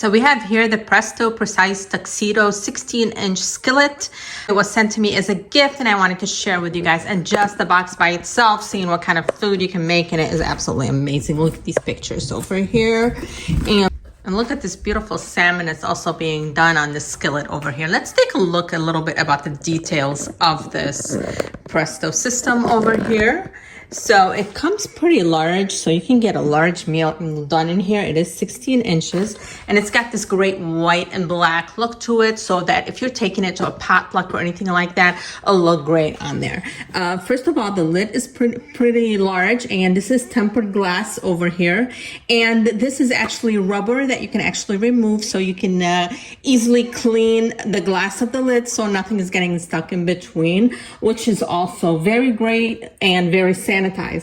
So we have here the Presto Tuxedo 16-inch skillet. It was sent to me as a gift and I wanted to share with you guys. And just the box by itself, seeing what kind of food you can make in it is absolutely amazing. Look at these pictures over here. And look at this beautiful salmon that's also being done on the skillet over here. Let's take a look a little bit about the details of this Presto system over here. So it comes pretty large, so you can get a large meal done in here. It is 16 inches, and it's got this great white and black look to it, so that if you're taking it to a potluck or anything like that, it'll look great on there. First of all, the lid is pretty large, and this is tempered glass over here. And this is actually rubber that you can actually remove, so you can easily clean the glass of the lid so nothing is getting stuck in between, which is also very great and very sanitized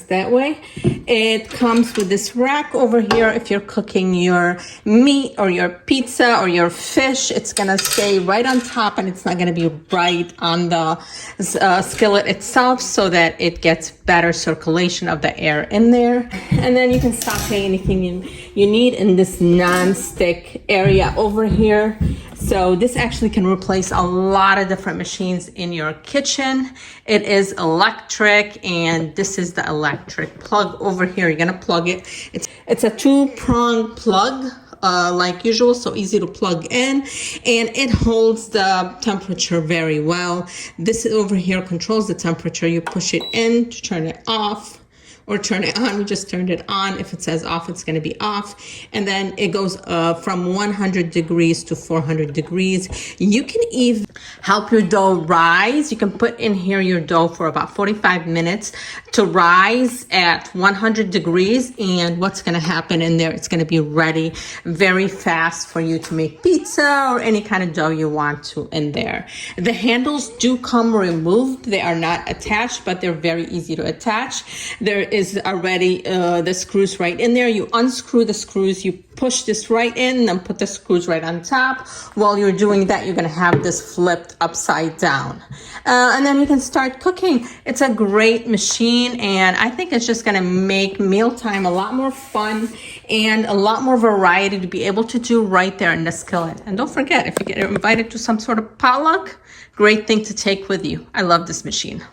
that way. It comes with this rack over here. If you're cooking your meat or your pizza or your fish, it's gonna stay right on top and it's not gonna be right on the skillet itself, so that it gets better circulation of the air in there. And then you can saute anything you need in this non-stick area over here. So this actually can replace a lot of different machines in your kitchen. It is electric, and this is the electric plug over here. You're gonna plug it. It's a 2-prong plug, like usual, so easy to plug in, and it holds the temperature very well. This over here controls the temperature. You push it in to turn it off or turn it on. We just turned it on. If it says off, it's gonna be off. And then it goes from 100 degrees to 400 degrees. You can even help your dough rise. You can put in here your dough for about 45 minutes to rise at 100 degrees. And what's gonna happen in there, it's gonna be ready very fast for you to make pizza or any kind of dough you want to in there. The handles do come removed. They are not attached, but they're very easy to attach. There is already the screws right in there. You unscrew the screws, you push this right in, and put the screws right on top. While you're doing that, you're gonna have this flipped upside down. And then you can start cooking. It's a great machine, and I think it's just gonna make mealtime a lot more fun and a lot more variety to be able to do right there in the skillet. And don't forget, if you get invited to some sort of potluck, great thing to take with you. I love this machine.